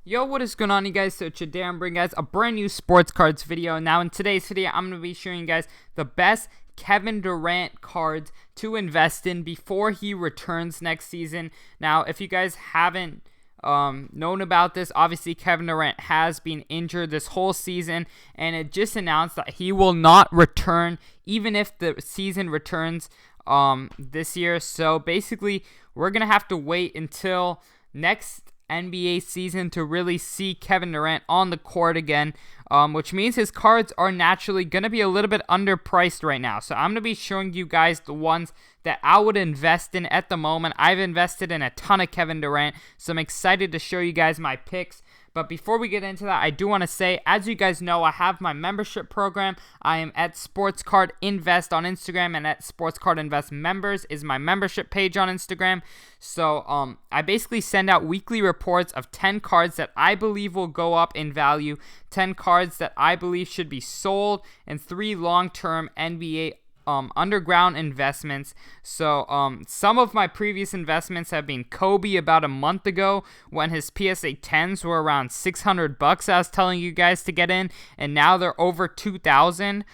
Yo, what is going on, you guys? So today I'm bringing guys a brand new sports cards video. Now in today's video, I'm going to be showing you guys the best Kevin Durant cards to invest in before he returns next season. Now, if you guys haven't known about this, obviously Kevin Durant has been injured this whole season, and it just announced that he will not return even if the season returns this year. So basically, we're going to have to wait until next NBA season to really see Kevin Durant on the court again, which means his cards are naturally going to be a little bit underpriced right now. So I'm going to be showing you guys the ones that I would invest in at the moment. I've invested in a ton of Kevin Durant, so I'm excited to show you guys my picks. But before we get into that, I do want to say, as you guys know, I have my membership program. I am at Sports Card Invest on Instagram, and at Sports Card Invest Members is my membership page on Instagram. So I basically send out weekly reports of 10 cards that I believe will go up in value, 10 cards that I believe should be sold, and 3 long-term NBA underground investments. So some of my previous investments have been Kobe about a month ago when his PSA 10s were around $600 I was telling you guys to get in, and now they're over 2,000.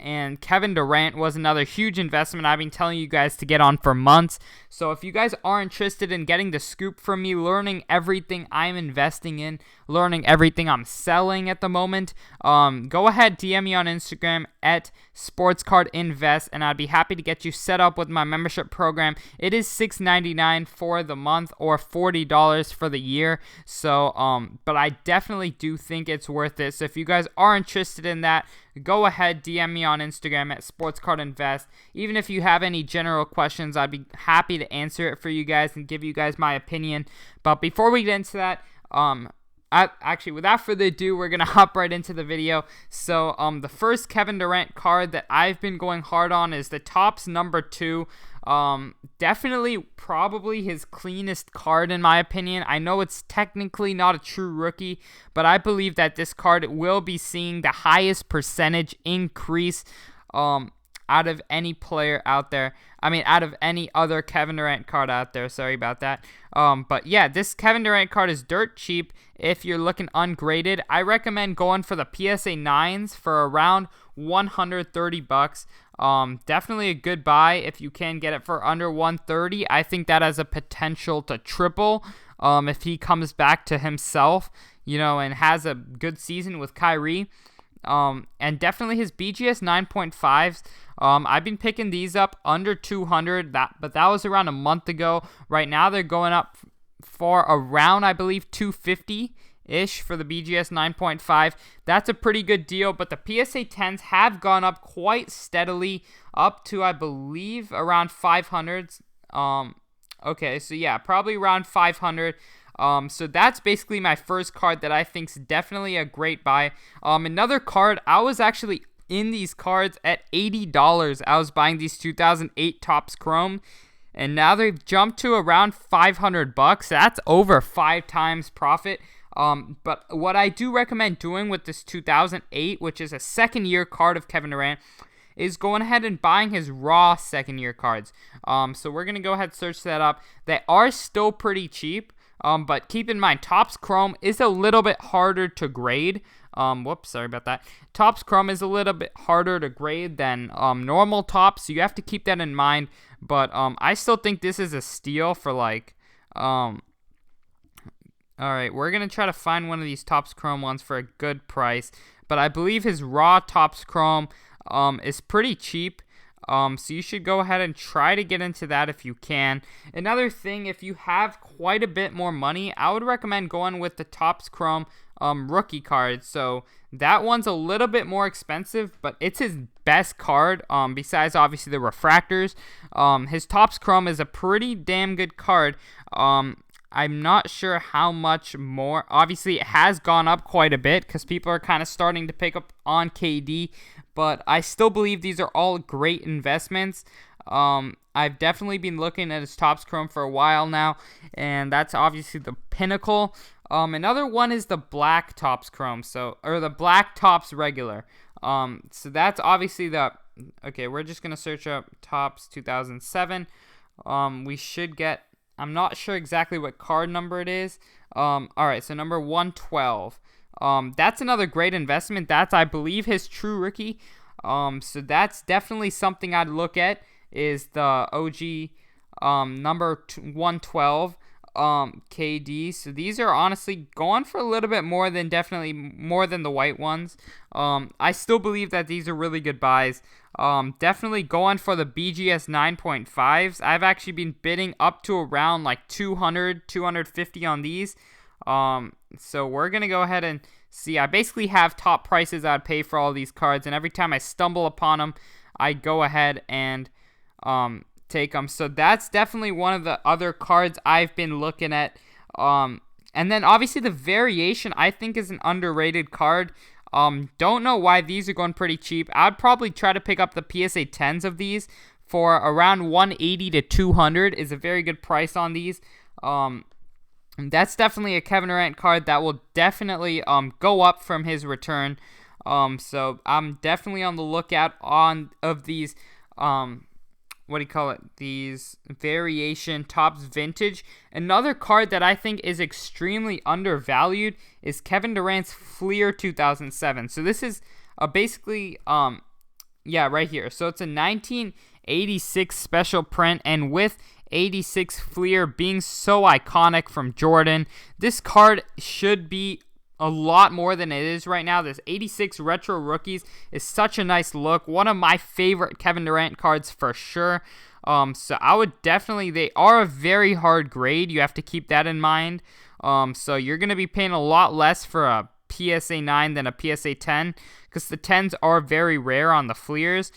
And Kevin Durant was another huge investment I've been telling you guys to get on for months. So if you guys are interested in getting the scoop from me, learning everything I'm investing in, learning everything I'm selling at the moment, go ahead, DM me on Instagram at SportsCardInvest, and I'd be happy to get you set up with my membership program. It is $6.99 for the month or $40 for the year. So, but I definitely do think it's worth it. So if you guys are interested in that, go ahead, DM me on Instagram at SportsCardInvest. Even if you have any general questions, I'd be happy to answer it for you guys and give you guys my opinion. But before we get into that, actually, without further ado, we're going to hop right into the video. So, the first Kevin Durant card that I've been going hard on is the Topps number 2. Definitely probably his cleanest card in my opinion. I know it's technically not a true rookie, but I believe that this card will be seeing the highest percentage increase out of any player out there. I mean, out of any other Kevin Durant card out there. Sorry about that. But yeah, this Kevin Durant card is dirt cheap if you're looking ungraded. I recommend going for the PSA 9s for around $130. Definitely a good buy if you can get it for under $130. I think that has a potential to triple if he comes back to himself, and has a good season with Kyrie. And definitely his BGS 9.5s. I've been picking these up under 200, but that was around a month ago. Right now they're going up for around, I believe, 250-ish for the BGS 9.5. That's a pretty good deal, but the PSA 10s have gone up quite steadily up to, I believe, around 500s. Okay, so yeah, probably around 500. So that's basically my first card that I think is definitely a great buy. Another card, I was actually in these cards at $80. I was buying these 2008 Topps Chrome, and now they've jumped to around $500. That's over 5 times profit. But what I do recommend doing with this 2008, which is a second-year card of Kevin Durant, is going ahead and buying his raw second-year cards. So we're going to go ahead and search that up. They are still pretty cheap. But keep in mind, Topps Chrome is a little bit harder to grade. Whoops, sorry about that. Topps Chrome is a little bit harder to grade than normal Topps, so you have to keep that in mind. But I still think this is a steal for alright, we're going to try to find one of these Topps Chrome ones for a good price. But I believe his raw Topps Chrome is pretty cheap. So you should go ahead and try to get into that if you can. Another thing, if you have quite a bit more money, I would recommend going with the Topps Chrome rookie card. So that one's a little bit more expensive, but it's his best card, besides obviously the refractors. His Topps Chrome is a pretty damn good card. I'm not sure how much more. Obviously, it has gone up quite a bit because people are kind of starting to pick up on KD, but I still believe these are all great investments. I've definitely been looking at his Topps Chrome for a while now, and that's obviously the pinnacle. Another one is the black Topps Chrome, or the black Topps regular. So that's obviously okay, we're just going to search up Topps 2007. We should get I'm not sure exactly what card number it is. All right, so number 112. That's another great investment. That's, I believe, his true rookie. So that's definitely something I'd look at, is the OG number 112 KD. So these are honestly going for a little bit more than, definitely more than the white ones. I still believe that these are really good buys. Definitely going for the BGS 9.5s. I've actually been bidding up to around like 200, 250 on these. So we're going to go ahead and see. I basically have top prices I'd pay for all these cards, and every time I stumble upon them, I go ahead and take them. So that's definitely one of the other cards I've been looking at. And then obviously the variation, I think, is an underrated card. Don't know why these are going pretty cheap. I'd probably try to pick up the PSA 10s of these for around 180 to 200 is a very good price on these. That's definitely a Kevin Durant card that will definitely go up from his return. So I'm definitely on the lookout of these these variation Topps vintage. Another card that I think is extremely undervalued is Kevin Durant's Fleer 2007. So this is basically right here. So it's a 1986 special print, and with 86 Fleer being so iconic from Jordan, this card should be a lot more than it is right now. This 86 Retro Rookies is such a nice look. One of my favorite Kevin Durant cards for sure. So I would definitely, they are a very hard grade. You have to keep that in mind. So you're going to be paying a lot less for a PSA 9 than a PSA 10, because the 10s are very rare on the Fleers.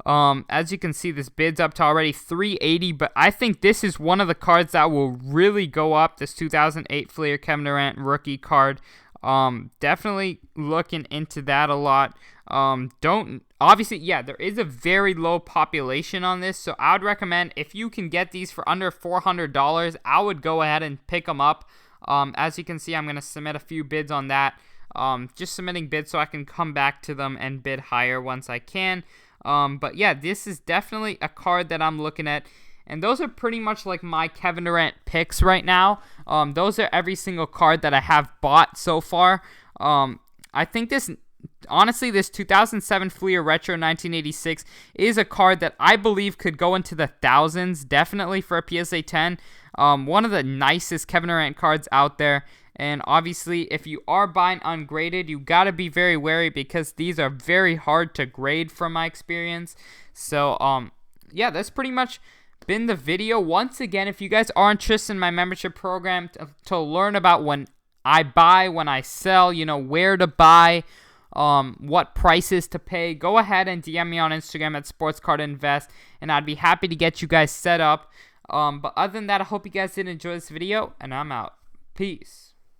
As you can see, this bid's up to already 380, but I think this is one of the cards that will really go up. This 2008 Fleer Kevin Durant rookie card. Definitely looking into that a lot. Obviously, there is a very low population on this, so I would recommend, if you can get these for under $400, I would go ahead and pick them up. As you can see, I'm going to submit a few bids on that. Just submitting bids so I can come back to them and bid higher once I can. But yeah, this is definitely a card that I'm looking at. And those are pretty much like my Kevin Durant picks right now. Those are every single card that I have bought so far. I think honestly, this 2007 Fleer Retro 1986 is a card that I believe could go into the thousands, definitely for a PSA 10. One of the nicest Kevin Durant cards out there. And obviously, if you are buying ungraded, you got to be very wary, because these are very hard to grade from my experience. So, that's pretty much been the video. Once again, if you guys are interested in my membership program to learn about when I buy, when I sell, where to buy, what prices to pay, go ahead and DM me on Instagram at SportsCardInvest, and I'd be happy to get you guys set up. But other than that, I hope you guys did enjoy this video, and I'm out. Peace.